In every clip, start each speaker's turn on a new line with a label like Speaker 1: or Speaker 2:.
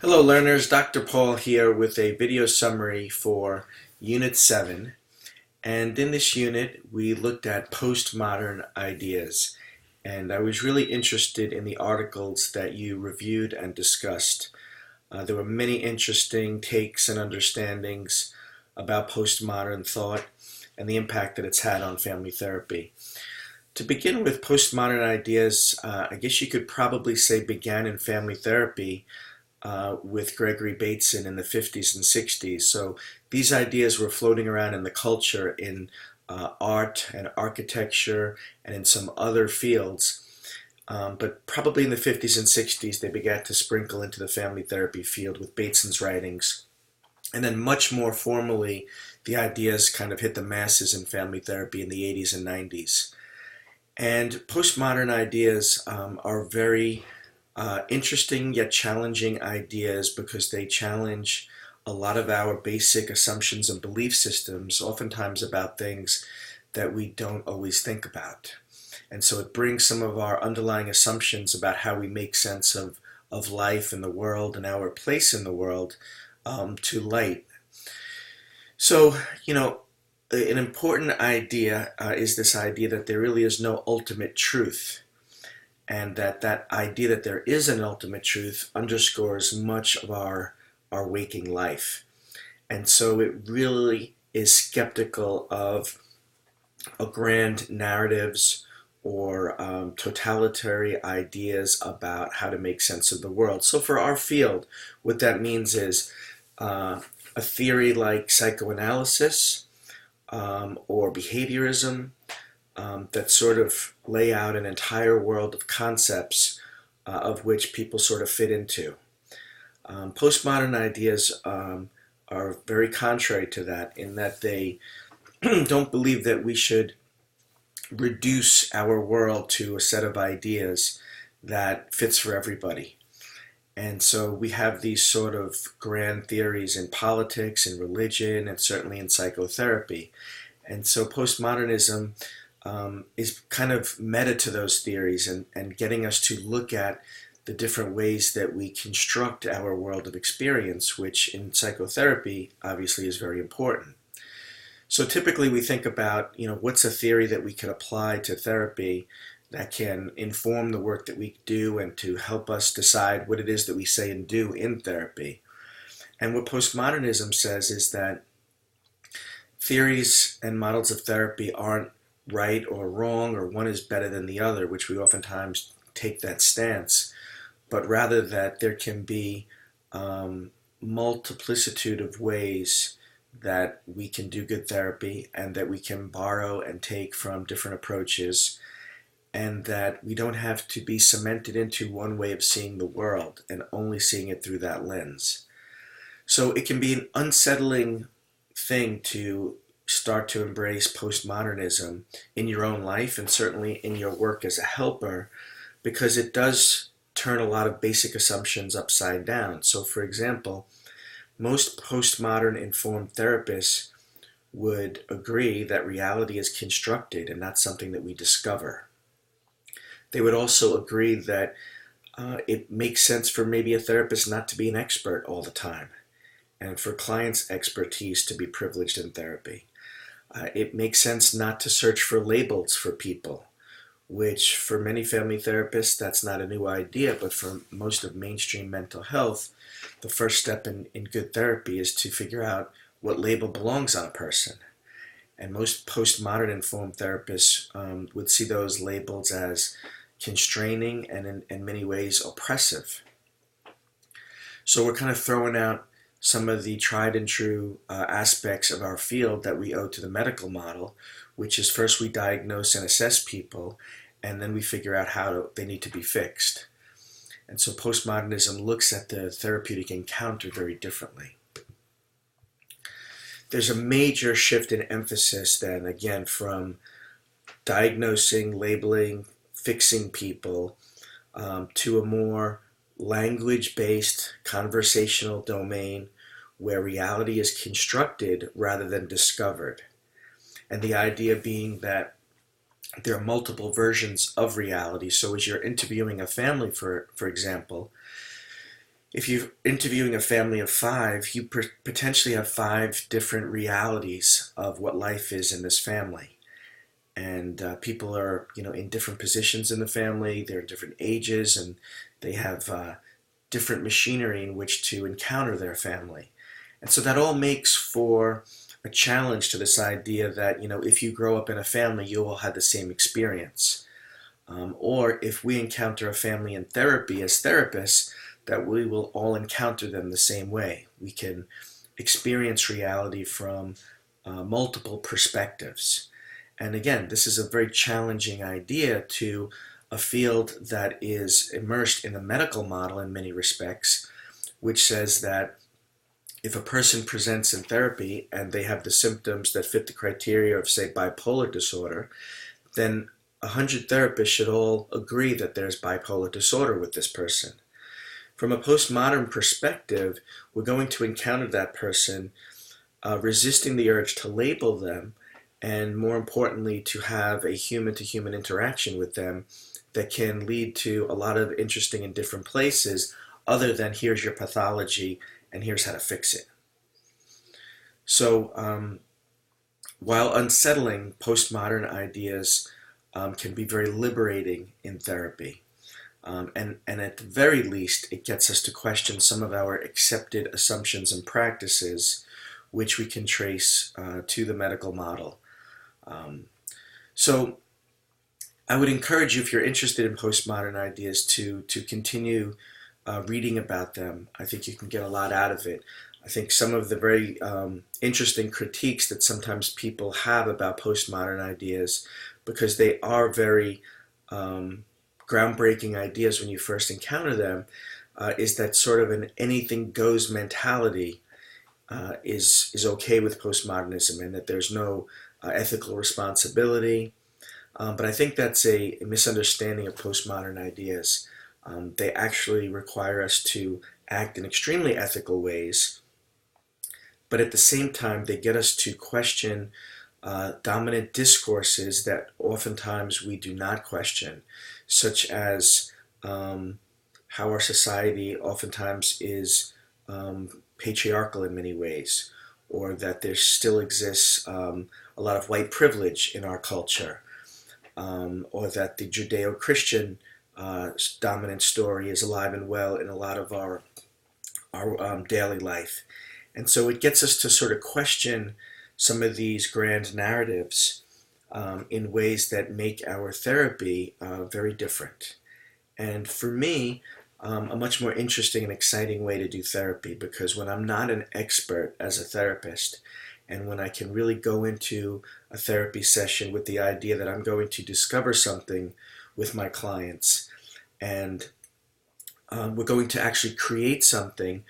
Speaker 1: Hello learners, Dr. Paul here with a video summary for Unit 7. And in this unit we looked at postmodern ideas. And I was really interested in the articles that you reviewed and discussed. There were many interesting takes and understandings about postmodern thought and the impact that it's had on family therapy. To begin with, postmodern ideas, I guess you could probably say began in family therapy with Gregory Bateson in the 50s and 60s. So these ideas were floating around in the culture in art and architecture and in some other fields. But probably in the 50s and 60s, they began to sprinkle into the family therapy field with Bateson's writings. And then much more formally, the ideas kind of hit the masses in family therapy in the 80s and 90s. And postmodern ideas are very interesting yet challenging ideas because they challenge a lot of our basic assumptions and belief systems, oftentimes about things that we don't always think about. And so it brings some of our underlying assumptions about how we make sense of life in the world and our place in the world to light. So, an important idea is this idea that there really is no ultimate truth, and that idea that there is an ultimate truth underscores much of our waking life. And so it really is skeptical of grand narratives or totalitarian ideas about how to make sense of the world. So for our field, what that means is a theory like psychoanalysis or behaviorism that sort of lay out an entire world of concepts of which people sort of fit into. Postmodern ideas are very contrary to that in that they don't believe that we should reduce our world to a set of ideas that fits for everybody. And so we have these sort of grand theories in politics, in religion, and certainly in psychotherapy. And so postmodernism is kind of meta to those theories and getting us to look at the different ways that we construct our world of experience, which in psychotherapy obviously is very important. So typically we think about, what's a theory that we could apply to therapy that can inform the work that we do and to help us decide what it is that we say and do in therapy. And what postmodernism says is that theories and models of therapy aren't right or wrong, or one is better than the other, which we oftentimes take that stance, but rather that there can be multiplicitude of ways that we can do good therapy and that we can borrow and take from different approaches, and that we don't have to be cemented into one way of seeing the world and only seeing it through that lens. So it can be an unsettling thing to start to embrace postmodernism in your own life and certainly in your work as a helper, because it does turn a lot of basic assumptions upside down. So for example, most postmodern informed therapists would agree that reality is constructed and not something that we discover. They would also agree that it makes sense for maybe a therapist not to be an expert all the time, and for clients' expertise to be privileged in therapy. It makes sense not to search for labels for people, which for many family therapists, that's not a new idea, but for most of mainstream mental health, the first step in good therapy is to figure out what label belongs on a person. And most postmodern informed therapists would see those labels as constraining and in many ways oppressive. So we're kind of throwing out some of the tried and true aspects of our field that we owe to the medical model, which is first we diagnose and assess people, and then we figure out how they need to be fixed. And so postmodernism looks at the therapeutic encounter very differently. There's a major shift in emphasis then, again, from diagnosing, labeling, fixing people to a more language-based conversational domain where reality is constructed rather than discovered. And the idea being that there are multiple versions of reality. So as you're interviewing a family, for example, If you're interviewing a family of five, you potentially have five different realities of what life is in this family. And people are, in different positions in the family. They're in different ages, and they have different machinery in which to encounter their family. And so that all makes for a challenge to this idea that, if you grow up in a family, you all have the same experience. Or if we encounter a family in therapy as therapists, that we will all encounter them the same way. We can experience reality from multiple perspectives. And again, this is a very challenging idea to a field that is immersed in the medical model in many respects, which says that if a person presents in therapy and they have the symptoms that fit the criteria of, say, bipolar disorder, then 100 therapists should all agree that there's bipolar disorder with this person. From a postmodern perspective, we're going to encounter that person resisting the urge to label them, and more importantly, to have a human-to-human interaction with them that can lead to a lot of interesting and different places other than here's your pathology and here's how to fix it. So while unsettling, postmodern ideas can be very liberating in therapy. And at the very least, it gets us to question some of our accepted assumptions and practices, which we can trace to the medical model. So I would encourage you, if you're interested in postmodern ideas, to continue reading about them. I think you can get a lot out of it. I think some of the very interesting critiques that sometimes people have about postmodern ideas, because they are very groundbreaking ideas when you first encounter them, is that sort of an anything goes mentality is okay with postmodernism, and that there's no ethical responsibility. But I think that's a misunderstanding of postmodern ideas. They actually require us to act in extremely ethical ways, but at the same time they get us to question dominant discourses that oftentimes we do not question, such as how our society oftentimes is patriarchal in many ways, or that there still exists a lot of white privilege in our culture, or that the Judeo-Christian dominant story is alive and well in a lot of our daily life. And so it gets us to sort of question some of these grand narratives in ways that make our therapy very different. And for me, a much more interesting and exciting way to do therapy, because when I'm not an expert as a therapist, and when I can really go into a therapy session with the idea that I'm going to discover something with my clients, and we're going to actually create something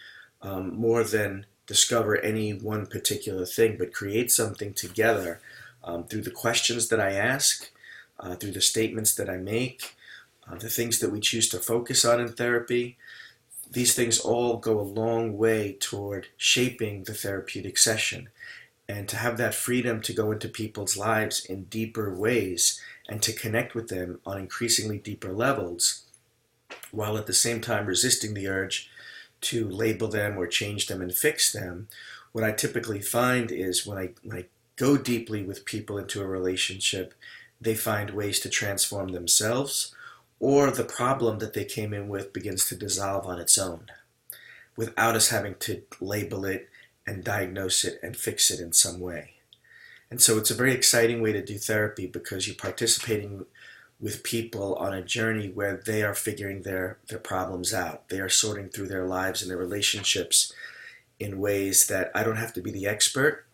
Speaker 1: more than discover any one particular thing, but create something together through the questions that I ask, through the statements that I make, the things that we choose to focus on in therapy. These things all go a long way toward shaping the therapeutic session. And to have that freedom to go into people's lives in deeper ways and to connect with them on increasingly deeper levels, while at the same time resisting the urge to label them or change them and fix them, what I typically find is when I go deeply with people into a relationship, they find ways to transform themselves, or the problem that they came in with begins to dissolve on its own, without us having to label it and diagnose it and fix it in some way. And so it's a very exciting way to do therapy, because you're participating with people on a journey where they are figuring their problems out. They are sorting through their lives and their relationships in ways that I don't have to be the expert,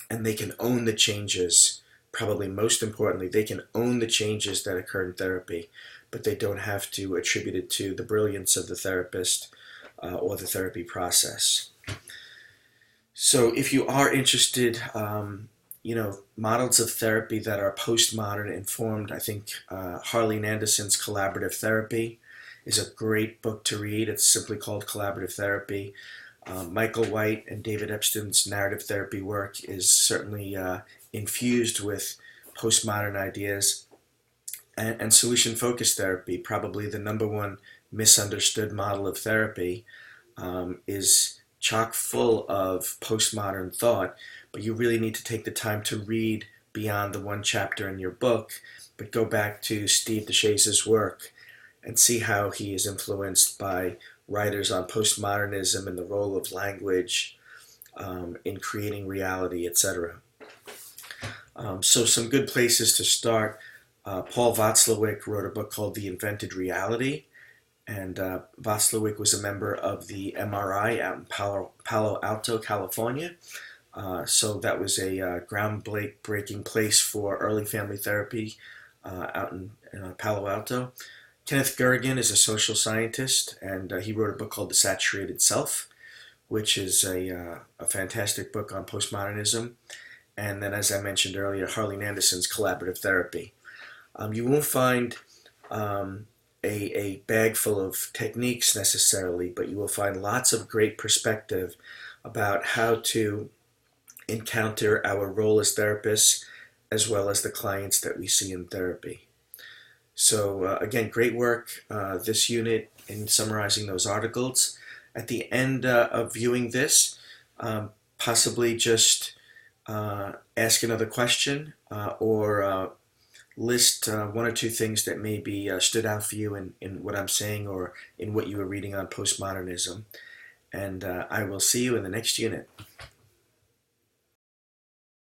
Speaker 1: and they can own the changes. Probably most importantly, they can own the changes that occur in therapy, but they don't have to attribute it to the brilliance of the therapist or the therapy process. So if you are interested, models of therapy that are postmodern informed, I think Harlene Anderson's Collaborative Therapy is a great book to read. It's simply called Collaborative Therapy. Michael White and David Epstein's narrative therapy work is certainly infused with postmodern ideas. And solution-focused therapy, probably the number one misunderstood model of therapy, is chock full of postmodern thought, but you really need to take the time to read beyond the one chapter in your book, but go back to Steve DeShaze's work and see how he is influenced by writers on postmodernism and the role of language in creating reality, etc. So some good places to start. Paul Watzlawick wrote a book called The Invented Reality, and Watzlawick was a member of the MRI out in Palo Alto, California. So that was a groundbreaking place for early family therapy out in Palo Alto. Kenneth Gergen is a social scientist, and he wrote a book called The Saturated Self, which is a fantastic book on postmodernism. And then, as I mentioned earlier, Harley Anderson's Collaborative Therapy. You won't find a bag full of techniques necessarily, but you will find lots of great perspective about how to encounter our role as therapists as well as the clients that we see in therapy. So again, great work this unit in summarizing those articles. At the end of viewing this, possibly just ask another question or list one or two things that maybe stood out for you in what I'm saying or in what you were reading on postmodernism. And I will see you in the next unit.